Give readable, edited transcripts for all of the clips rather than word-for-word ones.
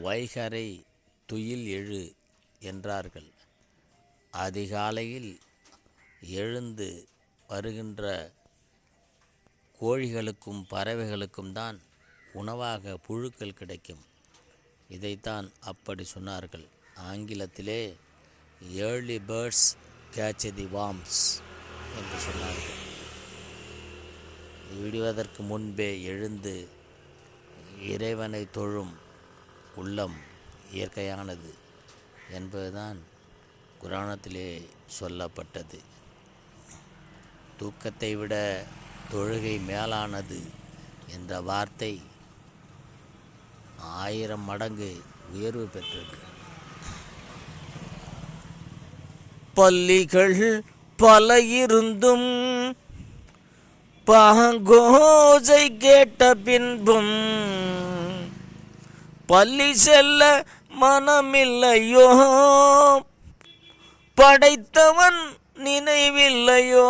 வைகறை துயில் எழு என்றார்கள். அதிகாலையில் எழுந்து வருகின்ற கோழிகளுக்கும் பறவைகளுக்கும் தான் உணவாக புழுக்கள் கிடைக்கும். இதைத்தான் அப்படி சொன்னார்கள். ஆங்கிலத்திலே ஏர்லி பேர்ட்ஸ் கேட்ச் தி வார்ம்ஸ் என்று சொன்னார்கள். விடுவதற்கு முன்பே எழுந்து இறைவனை தொழும் உள்ளம் இயற்கையானது என்பதுதான் குரானத்திலே சொல்லப்பட்டது. தூக்கத்தை விட தொழுகை மேலானது என்ற வார்த்தை 1000 மடங்கு உயர்வு பெற்றது. பள்ளிகள் பல இருந்தும் பாங்கோசை கேட்ட பின்பும் பள்ளி செல்ல மனமில்லையோ, படைத்தவன் நினைவில்லையோ.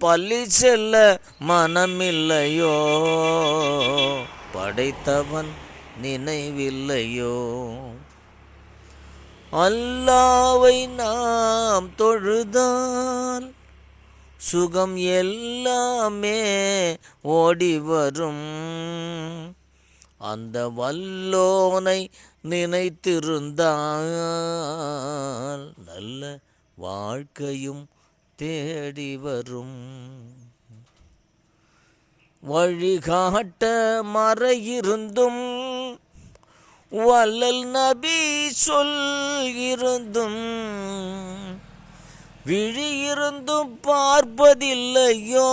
பள்ளி செல்ல மனமில்லையோ, படைத்தவன் நினைவில்லையோ. அல்லாவை நாம் தொழுதால் சுகம் எல்லாமே ஓடி வரும். அந்த வல்லோனை நினைத்திருந்தால் நல்ல வாழ்க்கையும் தேடி வரும். வழிகாட்ட மறையிருந்தும் வல்லல் நபி சொல் இருந்தும் விழியிருந்தும் பார்ப்பதில்லையோ,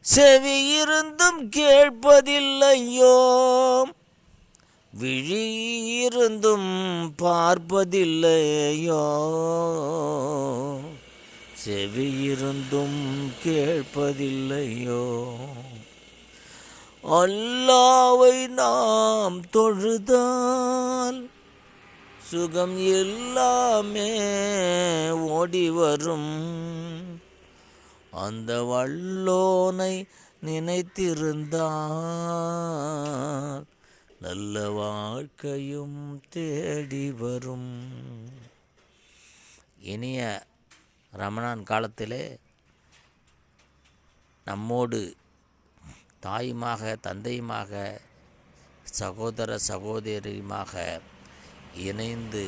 செவியிருந்தும் கேட்பதில்லையோ. விழியிருந்தும் பார்ப்பதில்லையோ, செவியிருந்தும் கேட்பதில்லையோ. அல்லாவை நாம் தொழுதால் சுகம் எல்லாமே ஓடி வரும். அந்த வல்லோனை நினைத்திருந்தால் நல்ல வாழ்க்கையும் தேடி வரும். இனிய ரமணான் காலத்திலே நம்மோடு தாயுமாக தந்தையுமாக சகோதர சகோதரியுமாக இணைந்து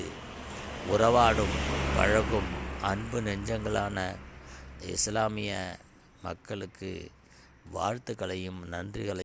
உறவாடும் பழகும் அன்பு நெஞ்சங்களான இஸ்லாமிய மக்களுக்கு வாழ்த்துக்களையும் நன்றிகளையும்